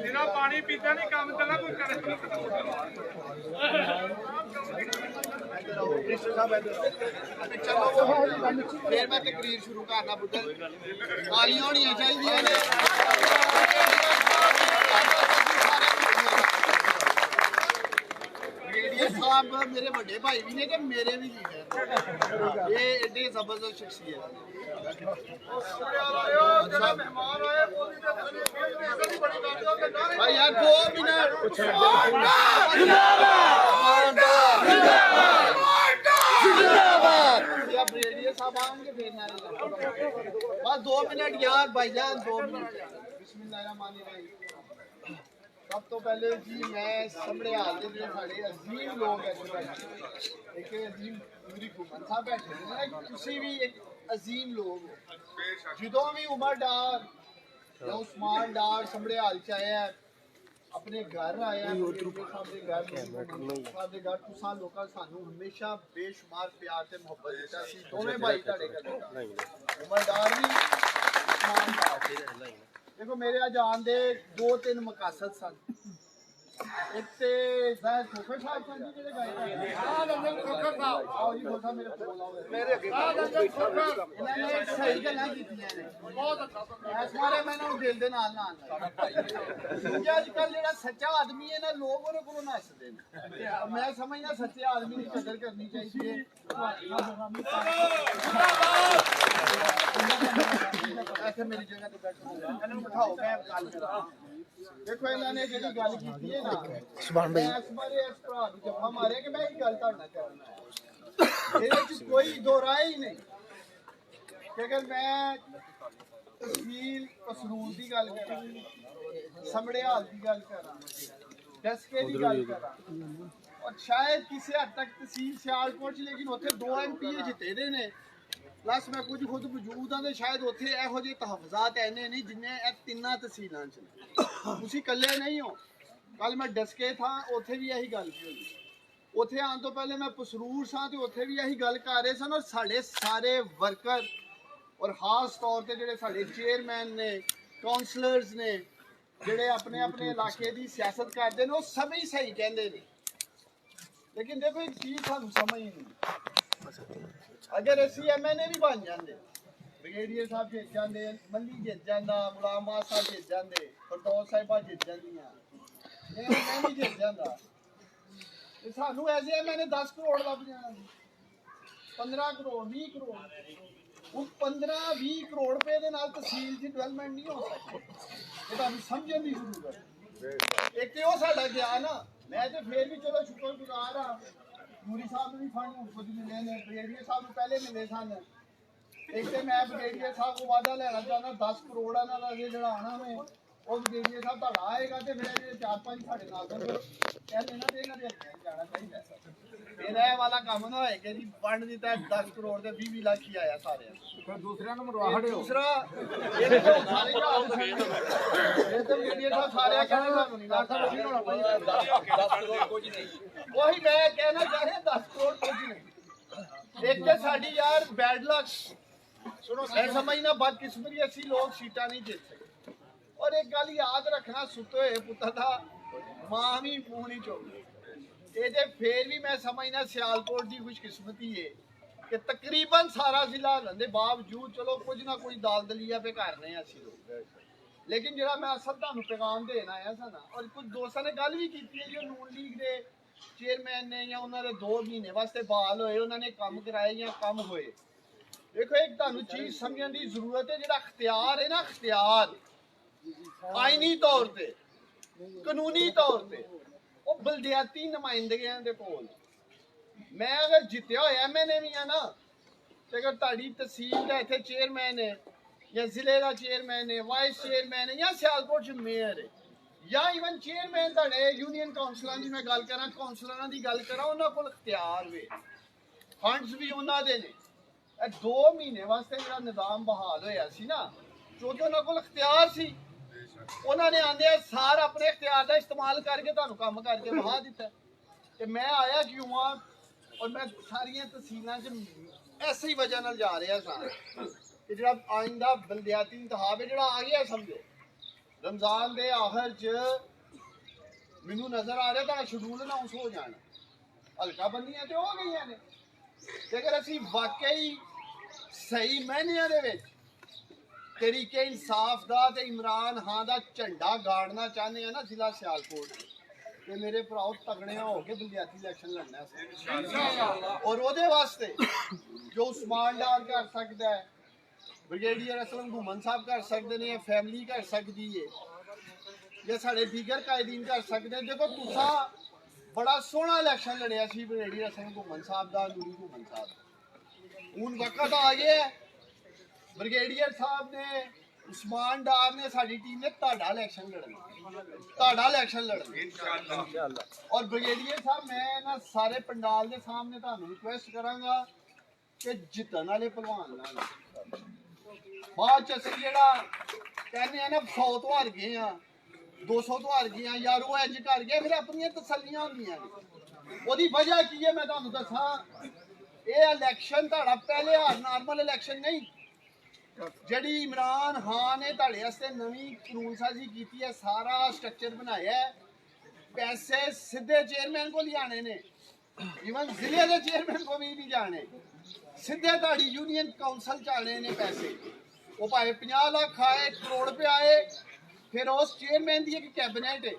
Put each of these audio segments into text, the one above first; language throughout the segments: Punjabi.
बिना पानी पीता नहीं काम चला कोई करे फिर मैं तकरीर शुरू करना पुत्तर तालियां होनियां चाहिए ने साहब मेरे बड़े भाई भी ने ते मेरे भी लीडर ये एडे जबरदस्त शख्सियत भाई यार 2 मिनट साहब आएंगे फिर बस 2 मिनट यार भाईजान 2 मिनट बिस्मिल्लाहिर्रहमानिर्रहीम सब तो पहले जी मैं सामने हाल दे ਜਿਹੜੇ ਸਾਡੇ ਅਜ਼ੀਮ ਲੋਕ ਹੈ ਇੱਕ ਅਜ਼ੀਮ ਪੂਰੀ ਘੁੰਮਣ ਸਾਹਿਬ ਬੈਠੇ ਨੇ ਤੁਸੀਂ ਵੀ ਇੱਕ ਅਜ਼ੀਮ ਲੋਕ ਹੋ ਜਦੋਂ ਵੀ ਉਮਰ ਡਾਰ ਜਾਂ ਉਸਮਾਨ ਡਾਰ ਸਾਹਮਣੇ ਹਾਲ ਚ ਆਇਆ ਆਪਣੇ ਘਰ ਆਇਆ ਸਾਡੇ ਘਰ ਤੁਸੀਂ ਲੋਕਾਂ ਸਾਨੂੰ ਹਮੇਸ਼ਾ ਬੇਸ਼ੁਮਾਰ ਪਿਆਰ ਤੇ ਮੁਹੱਬਤ ਦਿੱਤਾ ਸੀ ਦੋਵੇਂ ਭਾਈ ਤੁਹਾਡੇ ਘਰ ਉਮਰ ਡਾਰ ਵੀ ਉਸਮਾਨ ਡਾਰ देखो मेरे आज आन दे 2-3 मकासद सन एक ते शायद खोखर साहब सन जी जेडे गाए अंदर खोखर साहब आओ जी खोखर मेरे कोल आओ मेरे अगे इन्होंने सही गल्लां कीतियां ने बहुत अच्छा इस बारे मैं इन्हां दिल दे नाल ना क्योंकि आजकल जेड़ा सच्चा आदमी है ना लोग ओदे कोलों नसदे ने मैं समझदा सच्चे आदमी दी कदर करनी चाहिए ऐसे मेरी जगह पे बैठो इन्हां बिठाओ मैं गल करा देखो इन्होंने जी गल की है ना सुभान भाई इस बारे इस भरा नु जफा मारे कि मैं एक गल करना चाहना मेरे च कोई दो राय ही नहीं कि अगर मैं तहसील कसरूर की गल करा समड़े हाल की गल करा डस्के की गल करा और शायद किसी हद तक तहसील सियालकोट लेकिन उत्थे 2 MP जिते दे ने प्लस मैं कुछ खुद मौजूद हाँ शायद उत्थे इहो ਜਿਹੇ तहफजात ऐने नहीं जिन्ने तिना तहसीलों च तुसीं कल्ले नहीं हो कल मैं डस्के था उत्थे भी यही गल हुई उत्थे आने तो पहले मैं पसरूर सा तो उत्थे भी यही गल कर रहे सन और साढ़े सारे वर्कर और खास तौर पर जोड़े साढ़े चेयरमैन ने काउंसलर्स ने जोड़े अपने अपने इलाके की सियासत करते हैं वो सभी सही कहते हैं लेकिन देखो एक चीज़ सानू समझ नहीं अगर असी MNA भी बन जाते ब्रिगेडियर साहब जित जाते मल्ली जित जाता गुलाम साहब जित जाते फरदौस साहिबा जित जांदियां मैं भी जित जाता सानू ऐसे MNA 10 करोड़ लभ जाना 15 करोड़ 20 करोड़ उस 15-20 करोड़ रुपए के नाल तहसील की डेवलपमेंट नहीं हो सकती ये तुहानू समझण दी जरूरत एक तो वो साडा गया ना मैं तो फिर भी चलो शुक्रगुजार हाँ मूरी साहब भी फंड कुछ मिले ने ब्रिगेडियर साहब पहले मिले सन एक तो मैं ब्रिगेडियर साहब को वादा लेना चाहना 10 करोड़ इन्होंने अगे जो आना में वो ब्रिगेडियर साहब तक आएगा तो फिर 4-5 साढ़े नाल जाना चाहिए मेरा ये वाला काम ना होए कि जी फंड दिता 10 करोड़ के 20 लाख ही आया सारे दूसरा नंबर वाहड़े दूसरा ये तो सारे का ये तो ब्रिगेडियर साहब सारे कहने सानू नहीं 10 करोड़ कुछ नहीं वही मैं कहना चाह रहा 10 करोड़ कुछ नहीं एक तो साडी यार बैड लक सुनो मैं समझना बदकिस्मती ऐसी लोग सीटा नहीं जीत सकते और एक गल याद रखना सुते हुए पुत्र था मां भी मुंह नहीं चोकी ये फिर भी मैं समझना सियालकोट की खुशकिस्मती है कि तकरीबन सारा जिला लंदे बावजूद चलो कुछ ना कुछ दाल दलिया पे कर रहे हैं असी लोग लेकिन जो मैं असल तुहानू पैगाम देना आया था ना और कुछ दोस्तों ने गल भी की है जो नून लीग के चेयरमैन ने या उन्होंने 2 महीने वास्ते बहाल होए उन्होंने काम कराए या कम होए देखो एक तुहानू चीज समझने की जरूरत है जो अख्तियार है ना अख्तियार आईनी तौर पर कानूनी तौर पर वो बलदियाती नुमाइंदगियां दे कोल मैं अगर जितया होया MNA भी है ना तो अगर ताड़ी तहसील का इतने चेयरमैन है या जिले का चेयरमैन है वाइस चेयरमैन है या सियालकोट च मेयर है या इवन चेयरमैन ताड़े यूनियन काउंसलर की मैं गल करा काउंसलर की गल करा उन्होंने कोल इख्तियार वे फंड्स भी उन्होंने ने ਇਹ 2 ਮਹੀਨੇ ਵਾਸਤੇ ਜਿਹੜਾ ਨਿਜ਼ਾਮ ਬਹਾਲ ਹੋਇਆ ਸੀ ਨਾ, ਕਿਉਂਕਿ ਉਹਨਾਂ ਕੋਲ ਇਖਤਿਆਰ ਸੀ, ਉਹਨਾਂ ਨੇ ਆਂਦੇ ਸਾਰ ਆਪਣੇ ਇਖਤਿਆਰ ਦਾ ਇਸਤੇਮਾਲ ਕਰਕੇ ਤੁਹਾਨੂੰ ਕੰਮ ਕਰਕੇ ਵਹਾ ਦਿੱਤਾ। ਤੇ ਮੈਂ ਆਇਆ ਕਿਉਂ ਆ, ਔਰ ਮੈਂ ਸਾਰੀਆਂ ਤਹਿਸੀਲਾਂ 'ਚ ਐਸੀ ਵਜ੍ਹਾ ਨਾਲ ਜਾ ਰਿਹਾ ਸਾਂ ਕਿ ਜਿਹੜਾ ਆਇੰਦਾ ਬਲਦਿਆਤੀ ਇੰਤਖਾਬ ਹੈ ਜਿਹੜਾ ਆ ਗਿਆ, ਸਮਝੋ ਰਮਜ਼ਾਨ ਦੇ ਆਖਰ 'ਚ ਮੈਨੂੰ ਨਜ਼ਰ ਆ ਰਿਹਾ ਤਾਂ ਸ਼ਡਿਊਲ ਅਨਾਉਂਸ ਹੋ ਜਾਣਾ, ਹਲਕਾ ਬੰਦੀਆਂ ਤੇ ਹੋ ਗਈਆਂ ਨੇ। ਜੇਕਰ ਅਸੀਂ ਵਾਕਈ ਸਹੀ ਮਾਇਨਿਆਂ ਦੇ ਵਿੱਚ ਤਰੀਕੇ ਇਨਸਾਫ ਦਾ ਤੇ ਇਮਰਾਨ ਖਾਨ ਦਾ ਝੰਡਾ ਗਾੜਨਾ ਚਾਹੁੰਦੇ ਆ ਨਾ ਜ਼ਿਲ੍ਹਾ ਸਿਆਲਕੋਟ, ਤੇ ਮੇਰੇ ਭਰਾਓ ਤਗੜੇ ਹੋ ਕੇ ਬਲਦਿਆਤੀ ਇਲੈਕਸ਼ਨ ਲੜਨਾ ਹੈ। ਔਰ ਉਹਦੇ ਵਾਸਤੇ ਜੋ ਉਸਮਾਨ ਡਾਰ ਕਰ ਸਕਦਾ ਹੈ, ਬ੍ਰਿਗੇਡੀਅਰ ਅਸਲਮ ਘੁੰਮਣ ਸਾਹਿਬ ਕਰ ਸਕਦੇ ਨੇ, ਫੈਮਿਲੀ ਕਰ ਸਕਦੀ ਹੈ, ਜਾਂ ਸਾਡੇ ਦੀਗਰ ਕਾਇਦੀਨ ਕਰ ਸਕਦੇ। ਦੇਖੋ ਤੁਸੀਂ ਬੜਾ ਸੋਹਣਾ ਇਲੈਕਸ਼ਨ ਲੜਿਆ ਸੀ ਬ੍ਰਿਗੇਡੀਅਰ ਅਸਲਮ ਘੁੰਮਣ ਸਾਹਿਬ ਦਾ, ਨੂਰੀ ਘੁੰਮਣ ਸਾਹਿਬ। ਹੁਣ ਵਕਤ ਆ ਗਿਆ, ਬ੍ਰਿਗੇਡੀਅਰ ਸਾਹਿਬ ਨੇ, ਉਸਮਾਨ ਡਾਰ ਨੇ, ਸਾਡੀ ਟੀਮ ਨੇ ਤੁਹਾਡਾ ਇਲੈਕਸ਼ਨ ਲੜਨਾ, ਤੁਹਾਡਾ ਇਲੈਕਸ਼ਨ ਲੜਨਾ ਇਨਸ਼ਾਅੱਲਾ। ਔਰ ਬ੍ਰਿਗੇਡੀਅਰ ਸਾਹਿਬ ਮੈਂ ਨਾ ਸਾਰੇ ਪੰਡਾਲ ਦੇ ਸਾਹਮਣੇ ਤੁਹਾਨੂੰ ਰਿਕੁਐਸਟ ਕਰਾਂਗਾ ਕਿ ਜਿੱਤਣ ਵਾਲੇ ਪਹਿਲਵਾਨ ਨਾਲ ਬਾਅਦ ਚ ਅਸੀਂ ਜਿਹੜਾ ਕਹਿੰਦੇ ਆ ਨਾ 100 ਤੋਂ ਹਾਰ ਗਏ ਆ, 200 ਤੋਂ ਹਾਰ ਗਏ ਆ ਯਾਰ, ਉਹ ਇੰਜ ਕਰ ਗਿਆ, ਫਿਰ ਆਪਣੀਆਂ ਤਸੱਲੀਆਂ ਹੁੰਦੀਆਂ ਨੇ। ਉਹਦੀ ਵਜ੍ਹਾ ਕੀ ਹੈ ਮੈਂ ਤੁਹਾਨੂੰ ਦੱਸਾਂ, ਇਹ ਇਲੈਕਸ਼ਨ ਤੁਹਾਡਾ ਪਹਿਲੇ ਹਾਰ ਨਾਰਮਲ ਇਲੈਕਸ਼ਨ ਨਹੀਂ, ਜਿਹੜੀ ਇਮਰਾਨ ਖਾਨ ਨੇ ਤੁਹਾਡੇ ਵਾਸਤੇ ਨਵੀਂ ਕਾਨੂੰਨ ਸਾਜ਼ੀ ਕੀਤੀ ਹੈ, ਸਾਰਾ ਸਟਰਕਚਰ ਬਣਾਇਆ ਹੈ, ਪੈਸੇ ਸਿੱਧੇ ਚੇਅਰਮੈਨ ਕੋਲ ਹੀ ਆਣੇ ਨੇ, ਇਵਨ ਜ਼ਿਲ੍ਹੇ ਦੇ ਚੇਅਰਮੈਨ ਕੋਲ ਵੀ ਨਹੀਂ ਜਾਣੇ, ਸਿੱਧੇ ਤੁਹਾਡੀ ਯੂਨੀਅਨ ਕਾਉਂਸਲ ਚ ਆਣੇ ਨੇ ਪੈਸੇ। ਉਹ ਭਾਵੇਂ 50 ਲੱਖ ਆਏ, ਕਰੋੜ ਰੁਪਏ ਆਏ, ਫਿਰ ਉਸ ਚੇਅਰਮੈਨ ਦੀ ਇੱਕ ਕੈਬਨਿਟ ਹੈ,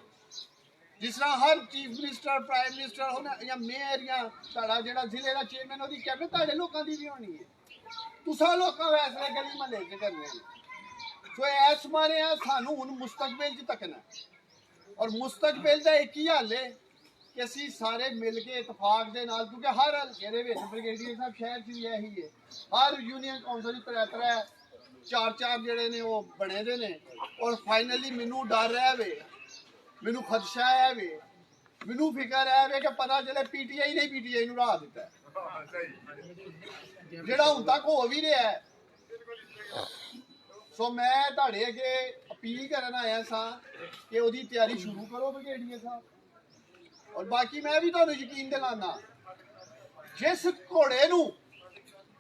ਜਿਸ ਤਰ੍ਹਾਂ ਹਰ ਚੀਫ ਮਿਨਿਸਟਰ, ਪ੍ਰਾਈਮ ਮਿਨਿਸਟਰ ਹੋਣਾ ਜਾਂ ਮੇਅਰ ਜਾਂ ਤੁਹਾਡਾ ਜਿਹੜਾ ਜ਼ਿਲ੍ਹੇ ਦਾ ਚੇਅਰਮੈਨ, ਉਹਦੀ ਕੈਬਨਿਟ ਤੁਹਾਡੇ ਲੋਕਾਂ ਦੀ ਵੀ ਹੋਣੀ ਹੈ। ਤੁਸੀਂ ਲੋਕਾਂ ਫੈਸਲੇ ਗਲੀ ਮਹੱਲੇ 'ਚ ਕਰਨੇ ਨੇ। ਸੋ ਇਸ ਮਾਰੇ ਆ ਸਾਨੂੰ ਹੁਣ ਮੁਸਤਕਬਲ 'ਚ ਤੱਕਣਾ, ਔਰ ਮੁਸਤਕਬਲ ਦਾ ਇੱਕ ਹੀ ਹੱਲ ਹੈ ਕਿ ਅਸੀਂ ਸਾਰੇ ਮਿਲ ਕੇ ਇਤਫਾਕ ਦੇ ਨਾਲ, ਕਿਉਂਕਿ ਹਰ ਹਲਕੇ ਦੇ ਵਿੱਚ ਬ੍ਰਿਗੇਡੀਅਰ ਸਾਹਿਬ ਸ਼ਹਿਰ 'ਚ ਵੀ ਇਹੀ ਹੈ, ਹਰ ਯੂਨੀਅਨ ਕਾਉਂਸਲ 'ਚ 3 4 ਜਿਹੜੇ ਨੇ ਉਹ ਬਣੇ ਦੇ ਨੇ। ਔਰ ਫਾਈਨਲੀ ਮੈਨੂੰ ਡਰ ਹੈ ਵੇ, ਮੈਨੂੰ ਖਦਸ਼ਾ ਹੈ ਵੇ, ਮੈਨੂੰ ਫਿਕਰ ਹੈ ਵੇ ਕਿ ਪਤਾ ਚੱਲੇ ਪੀਟੀਆਈ ਨੇ ਪੀਟੀਆਈ ਨੂੰ ਰਾਹ ਦਿੱਤਾ ਜਿਹੜਾ ਹੁਣ ਤੱਕ ਹੋ ਵੀ ਰਿਹਾ ਹੈ। ਸੋ ਮੈਂ ਤੁਹਾਡੇ ਅੱਗੇ ਅਪੀਲ ਕਰਨ ਆਇਆ ਸਾਂ ਕਿ ਉਹਦੀ ਤਿਆਰੀ ਸ਼ੁਰੂ ਕਰੋ ਬ੍ਰਿਗੇਡੀਅਰ ਸਾਹਿਬ। ਔਰ ਬਾਕੀ ਮੈਂ ਵੀ ਤੁਹਾਨੂੰ ਯਕੀਨ ਦਿਲਾਨਾ, ਜਿਸ ਘੋੜੇ ਨੂੰ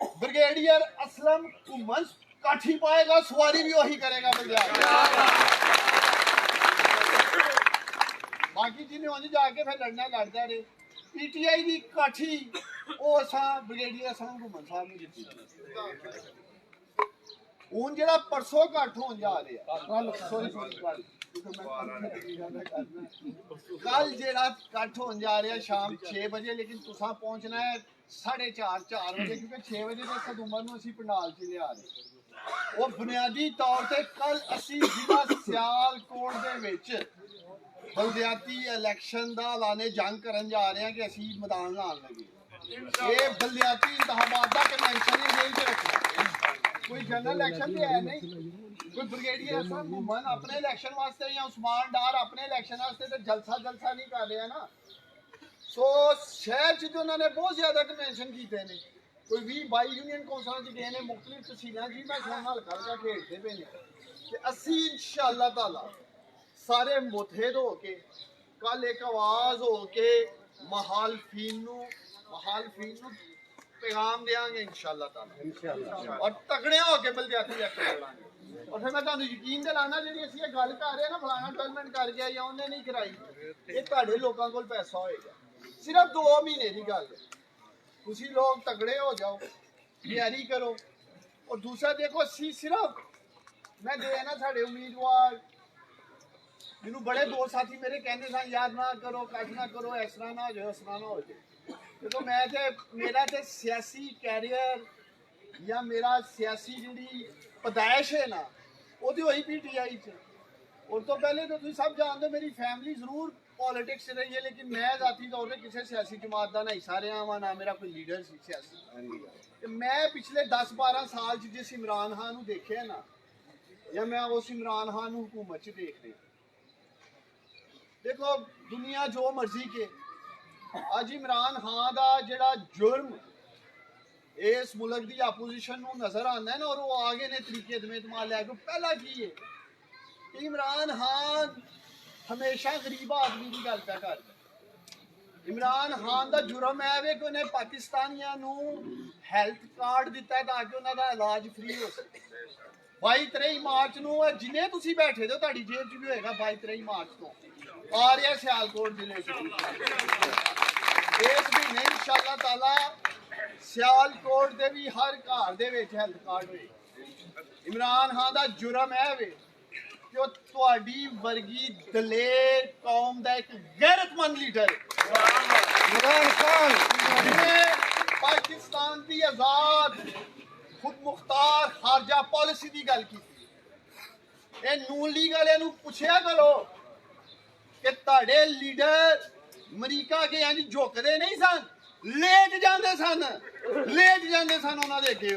ਬ੍ਰਿਗੇਡੀਅਰ ਅਸਲਮ ਘੁੰਮਣ ਕਾਠੀ ਪਾਏਗਾ, ਸਵਾਰੀ ਵੀ ਉਹੀ ਕਰੇਗਾ ਪੰਜਾਬ। ਬਾਕੀ ਜਿਹਨੇ ਉਂਝ ਜਾ ਕੇ ਫਿਰ ਲੜਨਾ ਲੜਦਾ ਰਹੇ। ਪੀਟੀਆਈ ਦੀ ਕਾਠੀ ਉਹ ਅਸਾਂ ਬ੍ਰਿਗੇਡੀਅਰ ਅਸਲਮ ਘੁੰਮਣ ਸਾਹਿਬ ਨੂੰ ਦਿੱਤੀ। ਹੁਣ ਜਿਹੜਾ ਪਰਸੋਂ ਇਕੱਠ ਹੋਣ ਜਾ ਰਿਹਾ, ਕੱਲ ਜਿਹੜਾ ਇਕੱਠ ਹੋਣ ਜਾ ਰਿਹਾ ਸ਼ਾਮ 6 ਵਜੇ, ਲੇਕਿਨ ਤੁਸੀਂ ਪਹੁੰਚਣਾ ਹੈ 4:30 4 ਵਜੇ, ਕਿਉਂਕਿ 6 ਵਜੇ ਦੇ ਸਦ ਉਮਰ ਨੂੰ ਅਸੀਂ ਪੰਡਾਲ 'ਚ ਲਿਆ ਰਹੇ। ਉਹ ਬੁਨਿਆਦੀ ਤੌਰ ਤੇ ਕੱਲ ਅਸੀਂ ਜ਼ਿਲ੍ਹਾ ਸਿਆਲਕੋਟ ਦੇ ਵਿੱਚ ਬਲਦਿਆਤੀ ਇਲੈਕਸ਼ਨ ਦਾ ਐਲਾਨੇ ਜੰਗ ਕਰਨ ਜਾ ਰਹੇ ਹਾਂ ਕਿ ਅਸੀਂ ਮੈਦਾਨ ਲਾਉਣ ਲੱਗੇ। ਇਹ ਬਲਦਿਆਤੀ ਇੰਤਖਾਬਾਤ ਦਾ ਕਨਵੈਨਸ਼ਨ ਹੀ ਜੇਲ੍ਹ 'ਚ ਰੱਖਿਆ, ਕੋਈ ਜਨਰਲ ਇਲੈਕਸ਼ਨ ਤੇ ਹੈ ਨਹੀਂ। ਕੋਈ ਬ੍ਰਿਗੇਡੀਅਰ ਅਸਲਮ ਘੁੰਮਣ ਆਪਣੇ ਇਲੈਕਸ਼ਨ ਵਾਸਤੇ ਜਾਂ ਉਸਮਾਨ ਡਾਰ ਆਪਣੇ ਇਲੈਕਸ਼ਨ ਵਾਸਤੇ ਤੇ ਜਲਸਾ ਨਹੀਂ ਕਰ ਰਿਹਾ ਨਾ। ਸੋ ਸ਼ਹਿਰ 'ਚ ਤੇ ਉਹਨਾਂ ਨੇ ਬਹੁਤ ਜ਼ਿਆਦਾ ਕਨਵੈਨਸ਼ਨ ਕੀਤੇ ਨੇ, ਕੋਈ 20-22 ਯੂਨੀਅਨ ਕੌਂਸਲਾਂ 'ਚ ਗਏ ਨੇ, ਮੁਖਤਲਿਫ ਤਹਿਸੀਲਾਂ 'ਚ ਵੀ ਮੈਂ ਸੁਣਨ ਹਲਕਾ ਖੇਡਦੇ ਪਏ ਨੇ। ਤੇ ਅਸੀਂ ਇਨਸ਼ਾਅੱਲਾ ਤਾਲਾ ਸਾਰੇ ਮੁਤਹਿਦ ਹੋ ਕੇ ਕੱਲ ਇੱਕ ਆਵਾਜ਼ ਹੋ ਕੇ ਮੁਖਾਲਫੀਨ ਨੂੰ ਪੈਗਾਮ ਦੇਵਾਂਗੇ ਇਨਸ਼ਾਅੱਲਾ ਤਾਲਾ, ਔਰ ਤਕੜੇ ਹੋ ਕੇ ਬਲਦਿਆਤੀ ਇਲੈਕਸ਼ਨ ਲੜਾਂਗੇ। ਔਰ ਫਿਰ ਮੈਂ ਤੁਹਾਨੂੰ ਯਕੀਨ ਦਿਲਾਨਾ, ਜਿਹੜੀ ਅਸੀਂ ਇਹ ਗੱਲ ਕਰ ਰਹੇ ਨਾ ਫਲਾਣਾ ਡਿਵੈਲਪਮੈਂਟ ਕਰ ਗਿਆ ਜਾਂ ਉਹਨੇ ਨਹੀਂ ਕਰਾਈ, ਇਹ ਤੁਹਾਡੇ ਲੋਕਾਂ ਕੋਲ ਪੈਸਾ ਹੋਏਗਾ। ਸਿਰਫ 2 ਮਹੀਨੇ ਦੀ ਗੱਲ ਹੈ, ਤੁਸੀਂ ਲੋਕ ਤਗੜੇ ਹੋ ਜਾਓ, ਤਿਆਰੀ ਕਰੋ। ਔਰ ਦੂਸਰਾ ਦੇਖੋ, ਅਸੀਂ ਸਿਰਫ ਮੈਂ ਦੇ ਨਾ ਸਾਡੇ ਉਮੀਦਵਾਰ, ਮੈਨੂੰ ਬੜੇ ਦੋ ਸਾਥੀ ਮੇਰੇ ਕਹਿੰਦੇ ਸਨ ਯਾਦ ਨਾ ਕਰੋ, ਕੱਟ ਨਾ ਕਰੋ, ਇਸ ਤਰ੍ਹਾਂ ਨਾ ਹੋ ਜਾਏ, ਉਸ ਤਰ੍ਹਾਂ ਨਾ ਹੋ ਜਾਏ। ਦੇਖੋ ਮੈਂ ਤੇ ਮੇਰਾ ਤੇ ਸਿਆਸੀ ਕੈਰੀਅਰ ਜਾਂ ਮੇਰਾ ਸਿਆਸੀ ਜਿਹੜੀ ਪਦਾਇਸ਼ ਹੈ ਨਾ, ਉਹਦੀ ਹੋਈ ਪੀਟੀਆਈ 'ਚ। ਉਸ ਤੋਂ ਪਹਿਲੇ ਤਾਂ ਤੁਸੀਂ ਸਭ ਜਾਣਦੇ, ਮੇਰੀ ਫੈਮਿਲੀ ਜ਼ਰੂਰ ਪੋਲੀਟਿਕਸ ਰਹੀ ਹੈ, ਲੇਕਿਨ ਮੈਂ ਜ਼ਾਤੀ ਤੌਰ ਤੇ ਕਿਸੇ ਸਿਆਸੀ ਜਮਾਤ ਦਾ ਨਾ ਹਿੱਸਾ ਰਿਹਾ ਵਾਂ, ਨਾ ਮੇਰਾ ਕੋਈ ਲੀਡਰ ਸੀ ਸਿਆਸੀ। ਤੇ ਮੈਂ ਪਿਛਲੇ 10-12 ਸਾਲ 'ਚ ਜਿਸ ਇਮਰਾਨ ਖਾਨ ਨੂੰ ਦੇਖਿਆ ਨਾ, ਜਾਂ ਮੈਂ ਉਸ ਇਮਰਾਨ ਖਾਨ ਨੂੰ ਹੁਕੂਮਤ 'ਚ ਦੇਖ ਰਿਹਾ। ਦੇਖੋ ਦੁਨੀਆ ਜੋ ਮਰਜ਼ੀ ਕੇ, ਅੱਜ ਇਮਰਾਨ ਖਾਨ ਦਾ ਜਿਹੜਾ ਜੁਰਮ इस मुल्क की अपोजिशन नजर आना है ना और वो आगे ने तरीके दमेतमाल लैके पहला की है कि इमरान खान हमेशा गरीब आदमी की गल पे कर इमरान खान का जुर्म है वे कि उन्हें पाकिस्तानियों हैल्थ कार्ड दिता है ताकि उन्होंने इलाज फ्री हो सके 22-23 मार्च ਨੂੰ जिन्हें तुसी बैठे हो ਤੁਹਾਡੀ जेब च भी होएगा 22-23 मार्च ਤੋਂ आ रहा सियालकोट जिले च इस महीने इंशाअल्लाह ताला सियालकोट दे भी हर घर दे विच हेल्थ कार्ड होए इमरान खान दा जुर्म है वे कि ਉਹ ਤੁਹਾਡੀ ਵਰਗੀ ਦਲੇਰ ਕੌਮ ਦਾ ਇੱਕ ਗੈਰਤਮੰਦ ਲੀਡਰ इमरान खान जिन्हें पाकिस्तान की आजाद खुद मुख्तार खारजा पॉलिसी की गल की नून लीग वाले पूछया करो कि ताड़े लीडर अमरीका के यानी झुकते नहीं सन लेट जाते सन उन्होंने अगे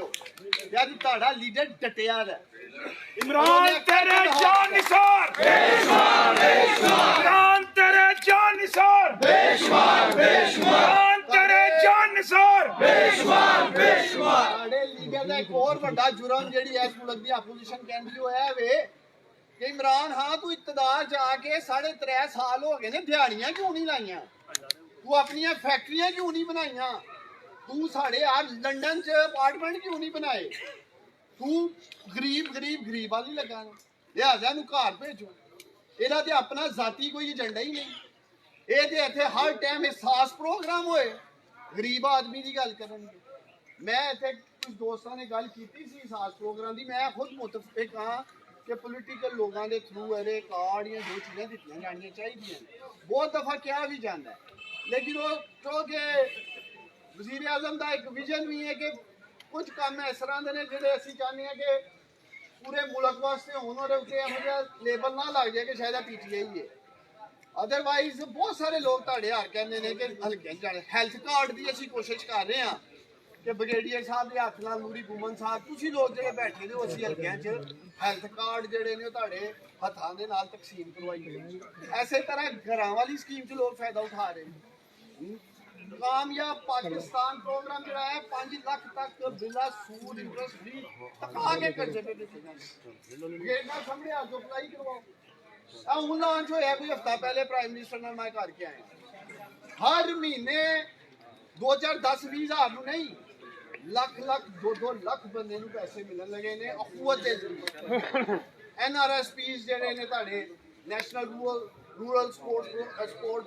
यार ताड़ा लीडर डटिया है इमरान तेरे जान निसार इमरान तेरे जान निसार इमरान तेरे जान निसार ताड़े लीडर का एक और बड़ा जुर्म जी इस मुल्क की अपोजिशन कहती वो है वे कि इमरान हाँ तू इकतदार जाके 3.5 साल हो गए ने दिहाड़ियां क्यों नहीं लाइया तू अपनी फैक्ट्रियां क्यों नहीं बनाइया तू साढ़े यार लंदन च अपार्टमेंट क्यों नहीं बनाए तू गरीब वाली लगा लिहाजा घर भेजो इहदा ते अपना जाती कोई एजेंडा ही नहीं ये ते इत्थे हर टाइम एहसास प्रोग्राम होए गरीब आदमी की गल करनगे मैं इत्थे कुछ दोस्तों ने गल की सी एहसास प्रोग्राम की मैं खुद मुतफिक हाँ कि पोलिटिकल लोगों के थ्रू ये कार्ड या जो चीज़ें दित्तियां जानियां चाहिए बहुत दफ़ा क्या भी जाता है लेकिन वो क्योंकि वज़ीर आज़म का एक विजन भी है कि कुछ काम इस तरह के ने जो असीं चाहते हैं कि पूरे मुल्क वास्ते होने और उत्ते इहो जिहा लेबल ना लग जाए कि शायद PTI है अदरवाइज बहुत सारे लोग तुहाडे हार कहते हैं कि हल्के जाने हैल्थ कार्ड की असीं कोशिश कर रहे हैं कि ब्रिगेडियर साहब के हथ नाल नूरी घुमन साहब तुसीं लोग जिहड़े बैठे ने असीं हल्कियां च हैल्थ कार्ड जिहड़े ने तुहाडे हत्थां दे नाल तकसीम करवाइए ऐसे तरह घरां वाली स्कीम च लोग फायदा उठा रहे हैं कामयाब पाकिस्तान प्रोग्राम जो है 5 लाख तक बिला सूद इंटरेस्ट फ्री तका के कर्जे पे देते जाने ये ना सामने आ जो अप्लाई करवाओ हूं लॉन्च होया कोई हफ्ता पहले प्राइम मिनिस्टर नाल मैं करके आया हर महीने 2010-20 हज़ार नहीं लाख 2 लाख बंदे नूं पैसे मिलन लगे ने अखुवत दे जरिए NRSPs जेडे ने ताड़े नेशनल रूरल स्पोर्ट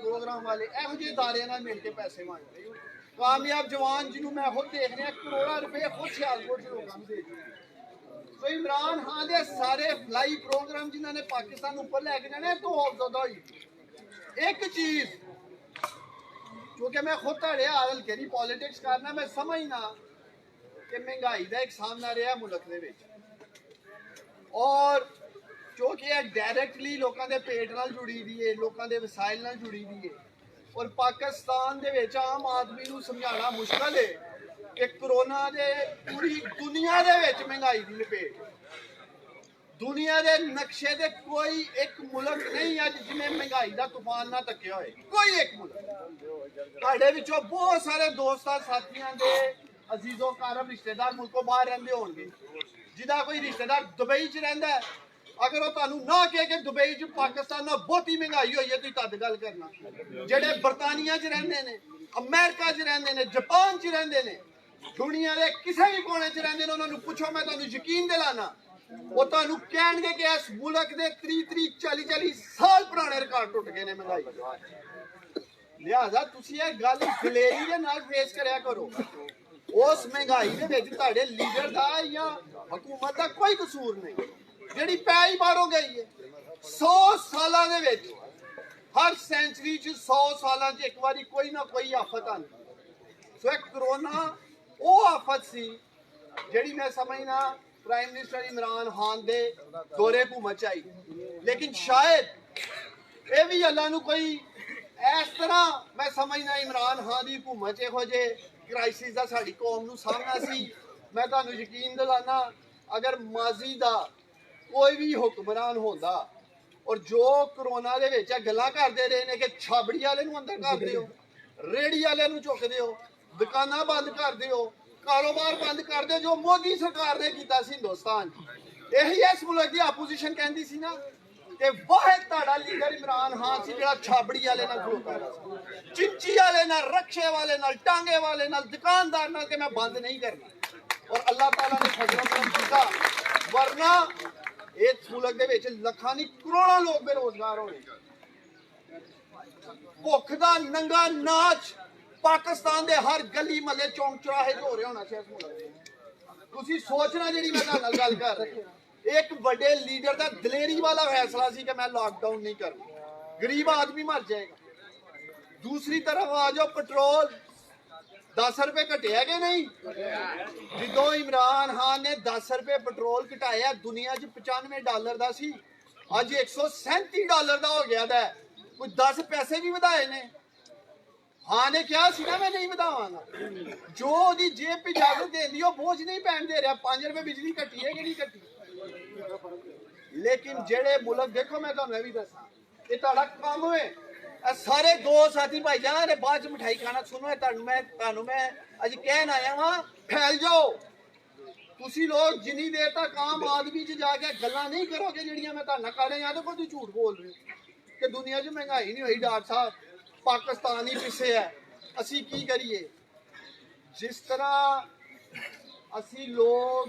प्रोग्राम वाले ਇਹੋ ਜਿਹੇ इदारे ਨਾਲ मिल के पैसे मांग रहे हो कामयाब जवान जिन्होंने मैं खुद देख रहा करोड़ों रुपए खुद सियालकोट के लोगों को दे तो इमरान खान के सारे फ्लाई प्रोग्राम जिन्होंने पाकिस्तान ऊपर लैके जाने तो ज्यादा हुई एक चीज क्योंकि मैं खुद ताड़े हाल के पॉलिटिक्स करना मैं समझना कि महंगाई का एक सामना रहा मुल्क के विच और क्योंकि यह डायरैक्टली लोगों के पेट नाल जुड़ी दी है लोगों के वसाइल नाल जुड़ी दी है और पाकिस्तान दे विच आम आदमी नूं समझाना मुश्किल है कि कोरोना दे पूरी दुनिया दे विच महंगाई दी लपेट दुनिया के नक्शे दे कोई एक मुल्क नहीं अज जिन्हें महंगाई का तूफान ना तकिया होए कोई एक मुल्क तुहाडे विचों बहुत सारे दोस्तां साथियां दे अजीजो कारब रिश्तेदार मुल्कों बाहर रहिंदे होणगे जिहदा कोई रिश्तेदार दुबई च रहिंदा है अगर वो तुहानू ना कहे कि दुबई च पाकिस्तान में बहुती महंगाई हुई है तो तद गल करना जेडे बरतानिया च रहिंदे ने अमेरिका च रहिंदे ने जापान च रहिंदे ने दुनिया के किसी भी कोने च रहिंदे ने उन्होंने पुछो मैं तुहानू यकीन दिलाना वो तुहानू कहणगे कि इस मुल्क के 30-40 साल पुराने रिकॉर्ड टुट गए ने महंगाई लिहाजा तुसीं ये गल दलेरी दे नाल फेस करया करो उस महंगाई दे विच तुहाडे लीडर दा या हुकूमत दा कोई कसूर नहीं ਜਿਹੜੀ ਪੈ ਹੀ ਬਾਹਰੋਂ ਗਈ ਹੈ 100 ਸਾਲਾਂ ਦੇ ਵਿੱਚ ਹਰ ਸੈਂਚਰੀ ਚ 100 ਸਾਲਾਂ ਚ ਇੱਕ ਵਾਰੀ ਕੋਈ ਨਾ ਕੋਈ ਆਫਤ ਆਉਂਦੀ ਸੋ ਇਹ ਕਰੋਨਾ ਉਹ ਆਫਤ ਸੀ ਜਿਹੜੀ ਮੈਂ ਸਮਝਣਾ ਪ੍ਰਾਈਮ ਮਿਨਿਸਟਰ ਇਮਰਾਨ ਖਾਨ ਦੇ ਦੌਰੇ ਘੁੰਮਤ ਚ ਆਈ ਲੇਕਿਨ ਸ਼ਾਇਦ ਇਹ ਵੀ ਅੱਲਾ ਨੂੰ ਕੋਈ ਇਸ ਤਰ੍ਹਾਂ ਮੈਂ ਸਮਝਣਾ ਇਮਰਾਨ ਖਾਨ ਦੀ ਘੁੰਮਤ ਚ ਇਹੋ ਜਿਹੇ ਕ੍ਰਾਈਸਿਸ ਦਾ ਸਾਡੀ ਕੌਮ ਨੂੰ ਸਾਹਮਣਾ ਸੀ ਮੈਂ ਤੁਹਾਨੂੰ ਯਕੀਨ ਦਿਲਾਨਾ ਅਗਰ ਮਾਜ਼ੀ ਦਾ कोई भी हुक्मरान होंदा और जो कोरोना दे विच गल्लां करदे रहे ने कि छाबड़ी वाले नूं अंदर कर दिओ रेड़ी वाले नूं चुक दिओ दुकानां बंद कर दिओ ਕਾਰੋਬਾਰ ਬੰਦ ਕਰ ਦਿਓ ਜੋ ਮੋਦੀ ਸਰਕਾਰ ਨੇ ਕੀਤਾ ਸੀ ਹਿੰਦੁਸਤਾਨ 'ਚ। ਇਹੀ ਇਸ ਮੁਲਕ ਦੀ ਆਪੋਜੀਸ਼ਨ ਕਹਿੰਦੀ ਸੀ ਨਾ ਕਿ ਵਾਹਿਦ ਤੁਹਾਡਾ ਲੀਡਰ ਇਮਰਾਨ ਖਾਨ ਸੀ ਜਿਹੜਾ ਛਾਬੜੀ ਵਾਲੇ ਨਾਲ ਖਲੋਤਾ ਸੀ, ਚਿੰਚੀ ਵਾਲੇ ਨਾਲ, ਰਕਸ਼ੇ ਵਾਲੇ ਨਾਲ, ਟਾਂਗੇ ਵਾਲੇ ਨਾਲ, ਦੁਕਾਨਦਾਰ ਨਾਲ ਕਿ ਮੈਂ ਬੰਦ ਨਹੀਂ ਕਰਨਾ। ਔਰ ਅੱਲਾਹ ਤਾਲਾ ਨੇ ਫਜ਼ਲ ਕਰਮ ਕੀਤਾ, ਵਰਨਾ ਇਸ ਮੁਲਕ ਦੇ ਵਿੱਚ ਲੱਖਾਂ ਨਹੀਂ ਕਰੋੜਾਂ ਲੋਕ ਬੇਰੋਜ਼ਗਾਰ ਹੋਣੇ। ਭੁੱਖ ਦਾ ਨੰਗਾ ਨਾਚ ਪਾਕਿਸਤਾਨ ਦੇ ਹਰ ਗਲੀ ਮਹੱਲੇ ਚੌਂਕ ਚੌਰਾਹੇ 'ਚ ਹੋ ਰਿਹਾ ਹੋਣਾ ਸੀ ਇਸ ਮੁਲਕ ਦੇ। ਤੁਸੀਂ ਸੋਚਣਾ ਜਿਹੜੀ ਮੈਂ ਤੁਹਾਡੇ ਨਾਲ ਗੱਲ ਕਰ ਰਿਹਾ, ਇੱਕ ਵੱਡੇ ਲੀਡਰ ਦਾ ਦਲੇਰੀ ਵਾਲਾ ਫੈਸਲਾ ਸੀ ਕਿ ਮੈਂ ਲਾਕਡਾਊਨ ਨਹੀਂ ਕਰਨਾ, ਗਰੀਬ ਆਦਮੀ ਮਰ ਜਾਏਗਾ। ਦੂਸਰੀ ਤਰਫ ਆ ਜਾਓ, ਪੈਟਰੋਲ 10 ਰੁਪਏ ਘਟਿਆ ਕਿ ਨਹੀਂ? ਜਦੋਂ ਇਮਰਾਨ ਖਾਨ ਨੇ 10 ਰੁਪਏ ਪੈਟਰੋਲ ਘਟਾਇਆ, ਦੁਨੀਆ 'ਚ $95 ਦਾ ਸੀ, ਅੱਜ $137 ਦਾ ਹੋ ਗਿਆ ਦਾ। ਕੋਈ 10 ਪੈਸੇ ਵੀ ਵਧਾਏ ਨੇ। ਹਾਂ ਨੇ ਕਿਹਾ ਸੀ ਨਾ ਮੈਂ ਨਹੀਂ ਵਧਾਵਾਂਗਾ, ਜੋ ਉਹਦੀ ਜੇਬ 'ਚ ਇਜਾਜ਼ਤ ਦੇਂਦੀ ਉਹ ਬੋਝ ਨਹੀਂ ਪੈਣ ਦੇ ਰਿਹਾ। 5 ਰੁਪਏ ਬਿਜਲੀ ਘਟੀ ਹੈ ਕਿ ਨਹੀਂ ਘਟੀ? ਲੇਕਿਨ ਜਿਹੜੇ ਮੁਲਕ ਦੇਖੋ, ਮੈਂ ਤੁਹਾਨੂੰ ਇਹ ਵੀ ਦੱਸਾਂ, ਇਹ ਤੁਹਾਡਾ ਕੰਮ ਹੈ। ਇਹ ਸਾਰੇ ਦੋ ਸਾਥੀ ਭਾਈਜਾਨ ਨੇ ਬਾਅਦ 'ਚ ਮਿਠਾਈ ਖਾਣਾ ਸੁਣੋ, ਤੁਹਾਨੂੰ ਮੈਂ ਅੱਜ ਕਹਿਣ ਆਇਆ ਵਾਂ, ਫੈਲ ਜਾਓ। ਤੁਸੀਂ ਲੋਕ ਜਿੰਨੀ ਦੇਰ ਤੱਕ ਆਮ ਆਦਮੀ 'ਚ ਜਾ ਕੇ ਗੱਲਾਂ ਨਹੀਂ ਕਰੋਗੇ ਜਿਹੜੀਆਂ ਮੈਂ ਤੁਹਾਨੂੰ ਕਰ ਰਿਹਾ, ਦੇਖੋ ਤੁਸੀਂ ਝੂਠ ਬੋਲ ਰਹੇ ਹੋ ਕਿ ਦੁਨੀਆ 'ਚ ਮਹਿੰਗਾਈ ਨਹੀਂ ਹੋਈ। ਡਾਕਟਰ ਸਾਹਿਬ, ਪਾਕਿਸਤਾਨ ਹੀ ਪਿੱਛੇ ਹੈ, ਅਸੀਂ ਕੀ ਕਰੀਏ? ਜਿਸ ਤਰ੍ਹਾਂ ਅਸੀਂ ਲੋਕ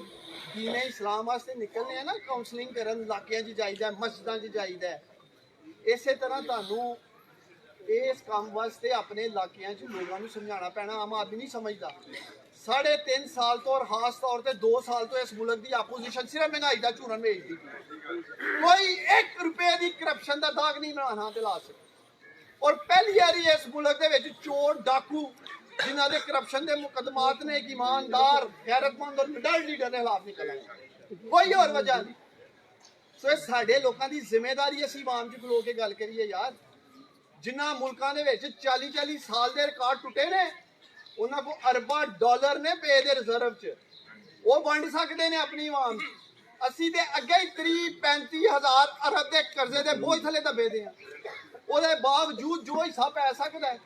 ਦੀਨੇ ਇਸਲਾਮ ਵਾਸਤੇ ਨਿਕਲਨੇ ਆ ਨਾ, ਕਾਉਂਸਲਿੰਗ ਕਰਨ ਇਲਾਕਿਆਂ 'ਚ ਜਾਈਦਾ, ਮਸਜਿਦਾਂ 'ਚ ਜਾਈਦਾ, ਇਸੇ ਤਰ੍ਹਾਂ ਤੁਹਾਨੂੰ ਇਸ ਕੰਮ ਵਾਸਤੇ ਆਪਣੇ ਇਲਾਕਿਆਂ 'ਚ ਲੋਕਾਂ ਨੂੰ ਸਮਝਾਉਣਾ ਪੈਣਾ। ਆਮ ਆਦਮੀ ਨਹੀਂ ਸਮਝਦਾ। 3.5 ਸਾਲ ਤੋਂ ਔਰ ਖਾਸ ਤੌਰ ਤੇ 2 ਸਾਲ ਤੋਂ ਇਸ ਮੁਲਕ ਦੀ ਆਪੋਜੀਸ਼ਨ ਸਿਰਫ ਮਹਿੰਗਾਈ ਦਾ ਝੂਰਨ ਵੇਚਦੀ, ਕੋਈ 1 ਰੁਪਏ ਦੀ ਕਰਪਸ਼ਨ ਦਾ ਦਾਗ ਨਹੀਂ ਬਣਾਉਣਾ ਤੇ ਲਾ ਸਕਦਾ। ਔਰ ਪਹਿਲੀ ਵਾਰੀ ਇਸ ਮੁਲਕ ਦੇ ਵਿੱਚ ਚੋਰ ਡਾਕੂ ਜਿਨ੍ਹਾਂ ਦੇ ਕਰਪਸ਼ਨ ਦੇ ਮੁਕੱਦਮਾਤ ਨੇ, ਇੱਕ ਇਮਾਨਦਾਰ ਗੈਰਤਮੰਦ ਔਰ ਨਿਡਰ ਲੀਡਰ ਦੇ ਖਿਲਾਫ ਨਿਕਲਣ, ਕੋਈ ਹੋਰ ਵਜ੍ਹਾ ਨਹੀਂ। ਸੋ ਇਹ ਸਾਡੇ ਲੋਕਾਂ ਦੀ ਜ਼ਿੰਮੇਵਾਰੀ, ਅਸੀਂ ਆਵਾਮ 'ਚ ਖਲੋ ਕੇ ਗੱਲ ਕਰੀਏ ਯਾਰ। ਜਿਨ੍ਹਾਂ ਮੁਲਕਾਂ ਦੇ ਵਿੱਚ 40-40 ਸਾਲ ਦੇ ਰਿਕਾਰਡ ਟੁੱਟੇ ਨੇ, ਉਹਨਾਂ ਕੋਲ ਅਰਬਾਂ ਡਾਲਰ ਨੇ ਪਏ ਦੇ ਰਿਜ਼ਰਵ 'ਚ, ਉਹ ਵੰਡ ਸਕਦੇ ਨੇ ਆਪਣੀ ਆਵਾਮ 'ਚ। ਅਸੀਂ ਤੇ ਅੱਗੇ ਹੀ 30-35 ਹਜ਼ਾਰ ਅਰਬ ਦੇ ਕਰਜ਼ੇ ਦੇ ਬੋਝ ਥੱਲੇ ਦੱਬੇ ਦੇ ਆ। ਉਹਦੇ ਬਾਵਜੂਦ ਜੋ ਹਿੱਸਾ ਪੈ ਸਕਦਾ ਹੈ,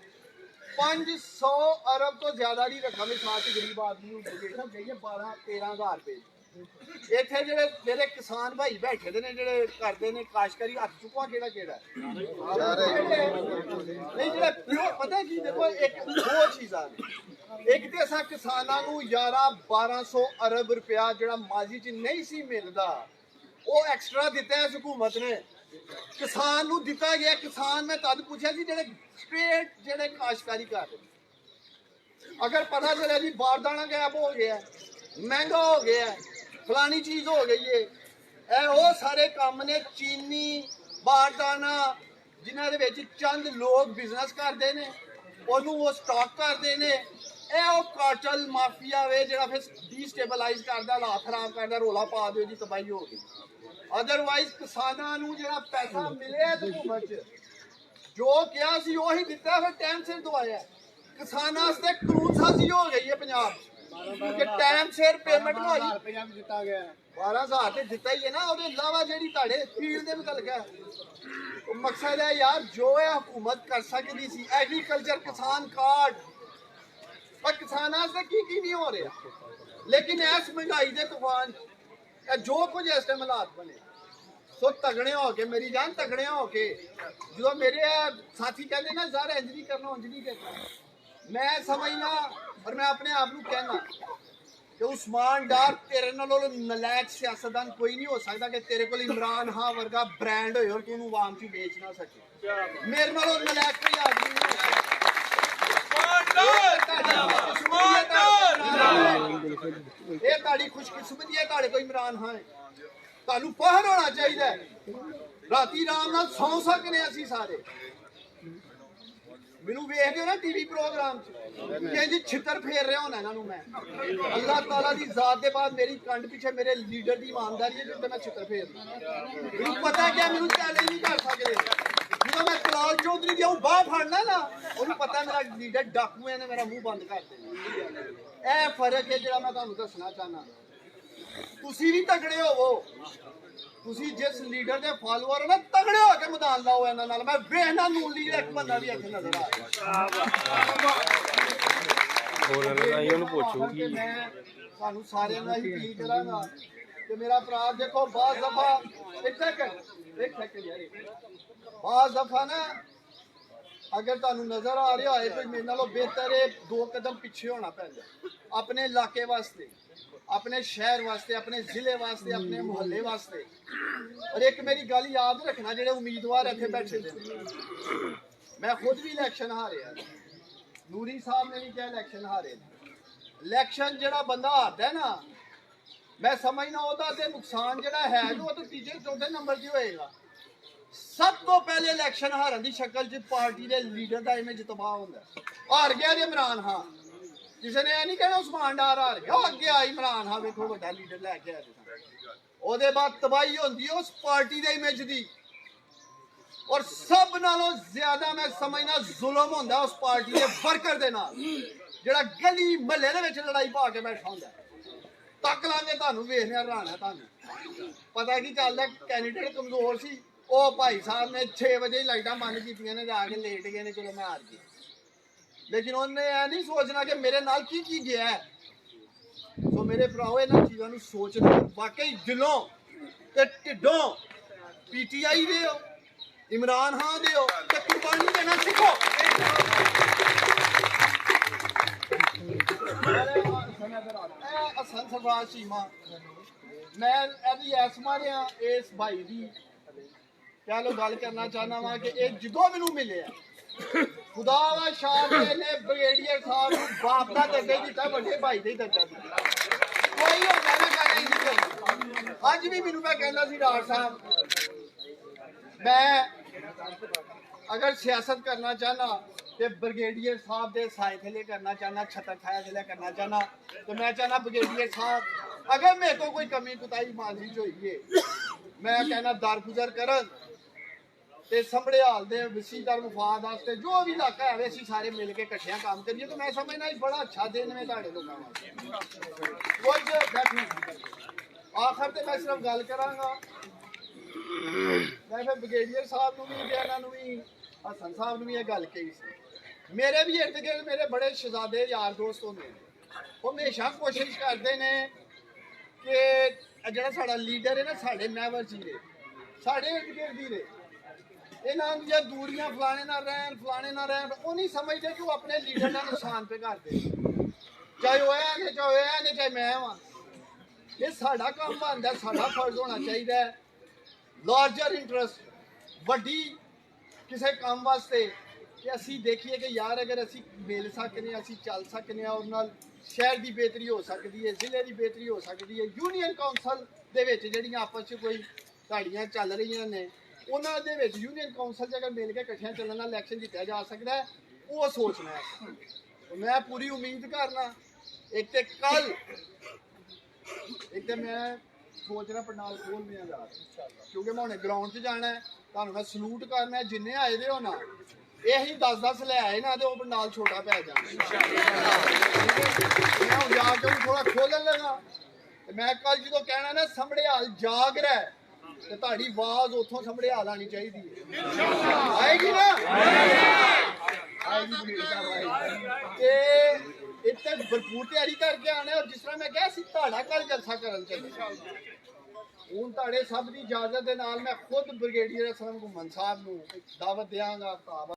500 ਅਰਬ ਤੋਂ ਜ਼ਿਆਦਾ ਦੀ ਰਕਮ ਇਸ ਸਾਥ ਗਰੀਬ ਆਦਮੀ ਨੂੰ ਗਈ ਹੈ 12-13 ਹਜ਼ਾਰ ਰੁਪਏ। ਇੱਥੇ ਜਿਹੜੇ ਮੇਰੇ ਕਿਸਾਨ ਭਾਈ ਬੈਠੇ ਦੇ ਨੇ, ਜਿਹੜੇ ਕਰਦੇ ਨੇ ਕਾਸ਼ਤਕਾਰੀ, ਹੱਥ ਚੁੱਕਵਾ ਕਿਹੜਾ ਨਹੀਂ, ਜਿਹੜੇ ਪਿਓ ਪਤਾ ਕੀ, ਦੇਖੋ ਇੱਕ ਦੋ ਚੀਜ਼ਾਂ ਨੇ। ਇੱਕ ਤੇ ਅਸਾਂ ਕਿਸਾਨਾਂ ਨੂੰ 1100-1200 ਅਰਬ ਰੁਪਇਆ ਜਿਹੜਾ ਮਾਜ਼ੀ 'ਚ ਨਹੀਂ ਸੀ ਮਿਲਦਾ, ਉਹ ਐਕਸਟਰਾ ਦਿੱਤਾ ਇਸ ਹਕੂਮਤ ਨੇ, ਕਿਸਾਨ ਨੂੰ ਦਿੱਤਾ ਗਿਆ। ਕਿਸਾਨ ਮੈਂ ਤਦ ਪੁੱਛਿਆ ਸੀ ਜਿਹੜੇ ਸਟ੍ਰੇਟ ਜਿਹੜੇ ਕਾਸ਼ਤਕਾਰੀ ਕਰ ਰਹੇ, ਅਗਰ ਪਤਾ ਚੱਲਿਆ ਜੀ ਬਾਰਦਾਨਾ ਗਾਇਬ ਹੋ ਗਿਆ, ਮਹਿੰਗਾ ਹੋ ਗਿਆ, ਫਲਾਨੀ ਚੀਜ਼ ਹੋ ਗਈ ਏ, ਇਹ ਉਹ ਸਾਰੇ ਕੰਮ ਨੇ ਚੀਨੀ ਬਾਰਦਾਨਾ ਜਿਨ੍ਹਾਂ ਦੇ ਵਿੱਚ ਚੰਦ ਲੋਕ ਬਿਜ਼ਨਸ ਕਰਦੇ ਨੇ, ਉਹਨੂੰ ਉਹ ਸਟਾਕ ਕਰਦੇ ਨੇ। ਇਹ ਉਹ ਕਾਰਟਲ ਮਾਫੀਆ ਵੇ ਜਿਹੜਾ ਫਿਰ ਡੀਸਟੇਬਲਾਈਜ਼ ਕਰਦਾ, ਹਾਲਾਤ ਖਰਾਬ ਕਰਦਾ, ਰੋਲਾ ਪਾ ਦਿਓ ਜੀ ਤਬਾਹੀ ਹੋ ਗਈ। ਅਦਰਵਾਈਜ਼ ਕਿਸਾਨਾਂ ਨੂੰ ਜਿਹੜਾ ਪੈਸਾ ਮਿਲਿਆ ਹਕੂਮਤ 'ਚ, ਜੋ ਕਿਹਾ ਸੀ ਉਹੀ ਦਿੱਤਾ, ਫਿਰ ਟਾਈਮ ਸਿਰ ਦਵਾਇਆ। ਕਿਸਾਨਾਂ ਵਾਸਤੇ ਕਾਨੂੰਨ ਸਾਜ਼ੀ ਹੋ ਗਈ ਹੈ ਪੰਜਾਬ 'ਚ ਕਿ ਟਾਈਮ ਸਿਰ ਪੇਮੈਂਟ ਹੋ ਗਈ। 12,000 ਤੇ ਦਿੱਤਾ ਹੀ ਹੈ ਨਾ, ਉਹਦੇ ਇਲਾਵਾ ਜਿਹੜੀ ਤੁਹਾਡੇ ਫੀਲਡ ਦੇ ਮੁਤਲਕ ਉਹ ਮਕਸਦ ਹੈ ਯਾਰ, ਜੋ ਇਹ ਹਕੂਮਤ ਕਰ ਸਕਦੀ ਸੀ। ਐਗਰੀਕਲਚਰ ਕਿਸਾਨ ਕਾਰਡ, ਪਰ ਕਿਸਾਨਾਂ ਵਾਸਤੇ ਕੀ ਨਹੀਂ ਹੋ ਰਿਹਾ। ਲੇਕਿਨ ਇਸ ਮਹਿੰਗਾਈ ਦੇ ਤੂਫਾਨ ਜੋ ਕੁਝ ਇਸ ਟਾਈਮ ਹਾਲਾਤ ਬਣੇ, ਸੋ ਤਗੜੇ ਹੋ ਕੇ ਮੇਰੀ ਜਾਨ, ਤਗੜੇ ਹੋ ਕੇ, ਜਦੋਂ ਮੇਰੇ ਸਾਥੀ ਕਹਿੰਦੇ ਨਾ ਯਾਰ ਇੰਜ ਨਹੀਂ ਕਰਨਾ, ਉਂਝ ਨਹੀਂ ਕਰਨਾ, ਮੈਂ ਸਮਝਣਾ ਔਰ ਮੈਂ ਆਪਣੇ ਆਪ ਨੂੰ ਕਹਿਣਾ ਕਿ ਉਸਮਾਨ ਡਾਰ ਤੇਰੇ ਨਾਲੋਂ ਨਲਾਇਕ ਸਿਆਸਤਦਾਨ ਕੋਈ ਨਹੀਂ ਹੋ ਸਕਦਾ ਕਿ ਤੇਰੇ ਕੋਲ ਇਮਰਾਨ ਖਾਨ ਵਰਗਾ ਬ੍ਰਾਂਡ ਹੋਏ ਔਰ ਤੂੰ ਉਹਨੂੰ ਆਵਾਮ 'ਚ ਵੇਚ ਨਾ ਸਕੇ। ਮੇਰੇ ਨਾਲੋਂ ਨਲਾਇਕ ਕੋਈ ਆਦਮੀ ਨਹੀਂ ਹੋ ਸਕਦਾ। ਇਹ ਤੁਹਾਡੀ ਖੁਸ਼ਕਿਸਮਤੀ ਹੈ, ਤੁਹਾਡੇ ਕੋਲ ਇਮਰਾਨ ਖਾਨ ਹੈ, ਤੁਹਾਨੂੰ ਫਖਰ ਹੋਣਾ ਚਾਹੀਦਾ। ਰਾਤੀ ਆਰਾਮ ਨਾਲ ਸੌਂ ਸਕਨੇ ਅਸੀਂ ਸਾਰੇ। ਮੈਨੂੰ ਵੇਖਦੇ ਹੋ ਨਾ ਟੀਵੀ ਪ੍ਰੋਗਰਾਮ 'ਚ ਕਿ ਛਿੱਤਰ ਫੇਰ ਰਿਹਾ ਹੋਣਾ ਇਹਨਾਂ ਨੂੰ ਮੈਂ। ਅੱਲਾਹ ਤਾਲਾ ਦੀ ਜ਼ਾਤ ਦੇ ਬਾਅਦ ਮੇਰੀ ਕੰਡ ਪਿੱਛੇ ਮੇਰੇ ਲੀਡਰ ਦੀ ਇਮਾਨਦਾਰੀ ਹੈ ਜਿੱਤੇ ਮੈਂ ਛਿੱਤਰ ਫੇਰਦਾ। ਮੈਨੂੰ ਪਤਾ ਕਿ ਮੈਨੂੰ ਚੈਲੰਜ ਨਹੀਂ ਕਰ ਸਕਦੇ। ਜਦੋਂ ਮੈਂ ਕਲਾਲ ਚੌਧਰੀ ਦੀ ਉਹ ਬਾਹ ਫੜਨਾ ਨਾ, ਉਹਨੂੰ ਪਤਾ ਮੇਰਾ ਲੀਡਰ ਡਾਕੂ ਹੈ ਨੇ ਮੇਰਾ ਮੂੰਹ ਬੰਦ ਕਰ ਦੇਣਾ। ਇਹ ਫਰਕ ਹੈ ਜਿਹੜਾ ਮੈਂ ਤੁਹਾਨੂੰ ਦੱਸਣਾ ਚਾਹਨਾ। ਤੁਸੀਂ ਵੀ ਤਗੜੇ ਹੋਵੋ, ਤੁਸੀਂ ਜਿਸ ਲੀਡਰ ਦੇ ਫਾਲੋਅਰ ਹੋ ਨਾ, ਤਗੜੇ ਹੋ ਕੇ ਮੈਦਾਨ ਲਾਓ ਇਹਨਾਂ ਨਾਲ। ਮੈਂ ਵੇਖਣਾ ਨੂੰ ਲੀਡਰ ਇੱਕ ਬੰਦਾ ਵੀ ਇੱਥੇ ਨਜ਼ਰ ਆ ਪੁੱਛੂਗੀ ਮੈਂ ਤੁਹਾਨੂੰ ਸਾਰਿਆਂ ਨਾਲ ਹੀ ਅਪੀਲ ਕਰਾਂਗਾ ਕਿ ਮੇਰਾ ਭਰਾ ਦੇਖੋ ਬਾਜ਼ ਦਫਾ ਇੱਕ ਸੈਕਿੰਡ ਯਾਰ ਬਾਜ਼ ਦਫਾ ਨਾ ਅਗਰ ਤੁਹਾਨੂੰ ਨਜ਼ਰ ਆ ਰਿਹਾ ਹੋਏ ਕੋਈ ਮੇਰੇ ਨਾਲੋਂ ਬਿਹਤਰ ਹੈ 2 ਕਦਮ ਪਿੱਛੇ ਹੋਣਾ ਪੈਂਦਾ ਆਪਣੇ ਇਲਾਕੇ ਵਾਸਤੇ ਆਪਣੇ ਸ਼ਹਿਰ ਵਾਸਤੇ ਆਪਣੇ ਜ਼ਿਲ੍ਹੇ ਵਾਸਤੇ ਆਪਣੇ ਮੁਹੱਲੇ ਵਾਸਤੇ ਔਰ ਇੱਕ ਮੇਰੀ ਗੱਲ ਯਾਦ ਰੱਖਣਾ ਜਿਹੜੇ ਉਮੀਦਵਾਰ ਇੱਥੇ ਬੈਠੇ ਨੇ ਮੈਂ ਖੁਦ ਵੀ ਇਲੈਕਸ਼ਨ ਹਾਰਿਆ ਨੂਰੀ ਸਾਹਿਬ ਨੇ ਵੀ ਕਿਹਾ ਇਲੈਕਸ਼ਨ ਹਾਰੇ ਇਲੈਕਸ਼ਨ ਜਿਹੜਾ ਬੰਦਾ ਹਾਰਦਾ ਨਾ ਮੈਂ ਸਮਝਣਾ ਉਹਦਾ ਤੇ ਨੁਕਸਾਨ ਜਿਹੜਾ ਹੈ ਉਹ ਤਾਂ ਤੀਜੇ ਚੌਥੇ ਨੰਬਰ 'ਤੇ ਹੋਏਗਾ ਸਭ ਤੋਂ ਪਹਿਲੇ ਇਲੈਕਸ਼ਨ ਹਾਰਨ ਦੀ ਸ਼ਕਲ 'ਚ ਪਾਰਟੀ ਦੇ ਲੀਡਰ ਦਾ ਇਮੇਜ ਤਬਾਹ ਹੁੰਦਾ ਹਾਰ ਗਿਆ ਜੀ ਇਮਰਾਨ ਖਾਨ ਕਿਸੇ ਨੇ ਇਹ ਨਹੀਂ ਕਹਿਣਾ ਉਸਮਾਨ ਡਾਰ ਹਾਰ ਗਿਆ ਅੱਗੇ ਆ ਇਮਰਾਨ ਖਾਨ ਵੇਖੋ ਵੱਡਾ ਲੀਡਰ ਲੈ ਕੇ ਆਇਆ ਉਹਦੇ ਬਾਅਦ ਤਬਾਹੀ ਹੁੰਦੀ ਉਸ ਪਾਰਟੀ ਦੇ ਇਮੇਜ ਦੀ ਔਰ ਸਭ ਨਾਲੋਂ ਜ਼ਿਆਦਾ ਮੈਂ ਸਮਝਣਾ ਜ਼ੁਲਮ ਹੁੰਦਾ ਉਸ ਪਾਰਟੀ ਦੇ ਵਰਕਰ ਦੇ ਨਾਲ ਜਿਹੜਾ ਗਲੀ ਮਹੱਲੇ ਦੇ ਵਿੱਚ ਲੜਾਈ ਪਾ ਕੇ ਬੈਠਾ ਹੁੰਦਾ ਤੱਕ ਲਾਂਗੇ ਤੁਹਾਨੂੰ ਵੇਖਣਾ ਰਾਣਾ ਤੁਹਾਨੂੰ ਪਤਾ ਕੀ ਚੱਲਦਾ ਕੈਂਡੀਡੇਟ ਕਮਜ਼ੋਰ ਸੀ ਉਹ ਭਾਈ ਸਾਹਿਬ ਨੇ 6 ਵਜੇ ਲਾਈਟਾਂ ਬੰਦ ਕੀਤੀਆਂ ਨੇ ਜਾ ਕੇ ਲੇਟ ਗਏ ਨੇ ਚਲੋ ਮੈਂ ਹਾਰ ਗਿਆ ਲੇਕਿਨ ਉਹਨੇ ਇਹ ਨਹੀਂ ਸੋਚਣਾ ਕਿ ਮੇਰੇ ਨਾਲ ਕੀ ਕੀ ਗਿਆ ਸੋ ਮੇਰੇ ਭਰਾਓ ਇਹਨਾਂ ਚੀਜ਼ਾਂ ਨੂੰ ਸੋਚਣਾ ਵਾਕਈ ਦਿਲੋਂ ਤੇ ਢਿੱਡੋਂ ਪੀਟੀਆਈ ਦੇ ਹੋ ਇਮਰਾਨ ਖਾਨ ਦੇ ਹੋ ਤੇ ਕੁਰਬਾਨੀ ਦੇਣਾ ਸਿੱਖੋ ਅਸਲ ਸਰਦਾਰ ਚੀਮਾ ਮੈਂ ਇਹਦੀ ਐਸਮਾ ਰਿਆਂ ਇਸ ਭਾਈ ਦੀ ਕਹਿ ਲੋ ਗੱਲ ਕਰਨਾ ਚਾਹਨਾ ਵਾਂ ਕਿ ਇਹ ਜਦੋਂ ਮੈਨੂੰ ਮਿਲਿਆ ਖੁਦਾ ਵਾ ਸ਼ਾਹ ਨੇ ਬ੍ਰਿਗੇਡੀਅਰ ਸਾਹਿਬ ਨੂੰ ਬਾਪ ਦਾ ਦਰਜਾ ਦਿੱਤਾ ਵੱਡੇ ਭਾਈ ਦਾ ਹੀ ਦਰਜਾ ਦਿੱਤਾ ਕੋਈ ਹੋਰ ਗੱਲ ਨਹੀਂ ਅੱਜ ਵੀ ਮੈਨੂੰ ਮੈਂ ਕਹਿੰਦਾ ਸੀ ਡਾਕਟਰ ਸਾਹਿਬ ਮੈਂ ਅਗਰ ਸਿਆਸਤ ਕਰਨਾ ਚਾਹਨਾ ਤੇ ਬ੍ਰਿਗੇਡੀਅਰ ਸਾਹਿਬ ਦੇ ਸਾਏ ਥੱਲੇ ਕਰਨਾ ਚਾਹਨਾ ਛਤਰ ਛਾਇਆ ਥੱਲੇ ਕਰਨਾ ਚਾਹਨਾ ਤੇ ਮੈਂ ਚਾਹਨਾ ਬ੍ਰਿਗੇਡੀਅਰ ਸਾਹਿਬ ਅਗਰ ਮੇਰੇ ਤੋਂ ਕੋਈ ਕਮੀ ਕੁਤਾਈ ਮਾਲੀ ਚ ਹੋਈ ਹੈ ਮੈਂ ਕਹਿਣਾ ਦਰਗੁਜ਼ਰ ਕਰਨ ਤੇ ਸੰਭੜਿਆਲ ਦੇ ਵਸੀਦਾਰ ਵਫਾਦ ਵਾਸਤੇ ਜੋ ਵੀ ਇਲਾਕਾ ਹੈ ਅਸੀਂ ਸਾਰੇ ਮਿਲ ਕੇ ਇਕੱਠਿਆਂ ਕੰਮ ਕਰੀਏ ਤਾਂ ਮੈਂ ਸਮਝਣਾ ਬੜਾ ਅੱਛਾ ਦਿਨ ਹੈ ਤੁਹਾਡੇ ਲੋਕਾਂ ਵਾਸਤੇ ਆਖਰ ਤੇ ਮੈਂ ਸਿਰਫ ਗੱਲ ਕਰਾਂਗਾ ਮੈਂ ਫਿਰ ਬ੍ਰਿਗੇਡੀਅਰ ਸਾਹਿਬ ਨੂੰ ਵੀ ਤੇ ਇਹਨਾਂ ਨੂੰ ਵੀ ਹਸਨ ਸਾਹਿਬ ਨੂੰ ਵੀ ਇਹ ਗੱਲ ਕਹੀ ਸੀ ਮੇਰੇ ਵੀ ਇਰਦ ਗਿਰਦ ਮੇਰੇ ਬੜੇ ਸ਼ਹਿਜ਼ਾਦੇ ਯਾਰ ਦੋਸਤ ਹੁੰਦੇ ਨੇ ਉਹ ਹਮੇਸ਼ਾ ਕੋਸ਼ਿਸ਼ ਕਰਦੇ ਨੇ ਕਿ ਜਿਹੜਾ ਸਾਡਾ ਲੀਡਰ ਹੈ ਨਾ ਸਾਡੇ ਮਹਿਵਰ ਜੀ ਦੇ ਸਾਡੇ ਇਰਦ ਗਿਰਦ ਹੀ ਰਹੇ ਇਹਨਾਂ ਦੀਆਂ ਦੂਰੀਆਂ ਫਲਾਣੇ ਨਾਲ ਰਹਿਣ ਉਹ ਨਹੀਂ ਸਮਝਦੇ ਕਿ ਉਹ ਆਪਣੇ ਲੀਡਰ ਦਾ ਨੁਕਸਾਨ ਤੇ ਕਰਦੇ ਚਾਹੇ ਉਹ ਹੈ ਚਾਹੇ ਮੈਂ ਵਾਂ ਇਹ ਸਾਡਾ ਕੰਮ ਬਣਦਾ ਸਾਡਾ ਫਰਜ਼ ਹੋਣਾ ਚਾਹੀਦਾ ਹੈ ਲਾਰਜਰ ਇੰਟਰਸਟ ਵੱਡੀ ਕਿਸੇ ਕੰਮ ਵਾਸਤੇ ਕਿ ਅਸੀਂ ਦੇਖੀਏ ਕਿ ਯਾਰ ਅਗਰ ਅਸੀਂ ਮਿਲ ਸਕਨੇ ਹਾਂ ਅਸੀਂ ਚੱਲ ਸਕਨੇ ਹਾਂ ਉਹਦੇ ਨਾਲ ਸ਼ਹਿਰ ਦੀ ਬਿਹਤਰੀ ਹੋ ਸਕਦੀ ਹੈ ਜ਼ਿਲ੍ਹੇ ਦੀ ਬਿਹਤਰੀ ਹੋ ਸਕਦੀ ਹੈ ਯੂਨੀਅਨ ਕਾਉਂਸਲ ਦੇ ਵਿੱਚ ਜਿਹੜੀਆਂ ਆਪਸ 'ਚ ਕੋਈ ਢਾੜੀਆਂ ਚੱਲ ਰਹੀਆਂ ਨੇ ਉਹਨਾਂ ਦੇ ਵਿੱਚ ਯੂਨੀਅਨ ਕਾਉਂਸਲ 'ਚ ਅਗਰ ਮਿਲ ਕੇ ਇਕੱਠਿਆਂ ਚੱਲਣ ਨਾਲ ਇਲੈਕਸ਼ਨ ਜਿੱਤਿਆ ਜਾ ਸਕਦਾ ਹੈ ਉਹ ਸੋਚਣਾ ਹੈ ਮੈਂ ਪੂਰੀ ਉਮੀਦ ਕਰਨਾ ਇੱਕ ਤੇ ਕੱਲ ਇੱਕ ਤੇ ਮੈਂ ਸੋਚ ਰਿਹਾ ਪੰਡਾਲ ਖੋਲ੍ਹਦੇ ਆ ਯਾਰ ਕਿਉਂਕਿ ਮੈਂ ਹੁਣੇ ਗਰਾਊਂਡ 'ਚ ਜਾਣਾ ਹੈ ਤੁਹਾਨੂੰ ਮੈਂ ਸਲੂਟ ਕਰਨਾ ਜਿੰਨੇ ਆਏ ਦੇ ਹੋ ਨਾ ਇਹੀ 10-10 ਲੈ ਆਏ ਨਾ ਤੇ ਉਹ ਪੰਡਾਲ ਛੋਟਾ ਪੈ ਜਾਣਾ ਮੈਂ ਹੁਣ ਜਾ ਕੇ ਥੋੜਾ ਖੋਲਣ ਲੱਗਾ ਤੇ ਮੈਂ ਕੱਲ ਜਦੋਂ ਕਹਿਣਾ ਨਾ ਸੰਭੜਿਆਲ ਜਾਗ ਰਿਹਾ ਤੇ ਤੁਹਾਡੀ ਆਵਾਜ਼ ਉੱਥੋਂ ਸੰਭੜਿਆਲ ਆਣੀ ਚਾਹੀਦੀ ਹੈ ਆਏਗੀ ਨਾ ਤੇ ਇੱਥੇ ਭਰਪੂਰ ਤਿਆਰੀ ਕਰਕੇ ਆਣਾ ਔਰ ਜਿਸ ਤਰ੍ਹਾਂ ਮੈਂ ਕਿਹਾ ਸੀ ਤੁਹਾਡਾ ਕੱਲ ਜਲਸਾ ਕਰਨ ਚੱਲੇ ਹੁਣ ਤੁਹਾਡੇ ਸਭ ਦੀ ਇਜਾਜ਼ਤ ਦੇ ਨਾਲ ਮੈਂ ਖੁਦ ਬ੍ਰਿਗੇਡੀਅਰ ਅਸਲਮ ਘੁੰਮਣ ਸਾਹਿਬ ਨੂੰ ਦਾਵਤ ਦਿਆਂਗਾ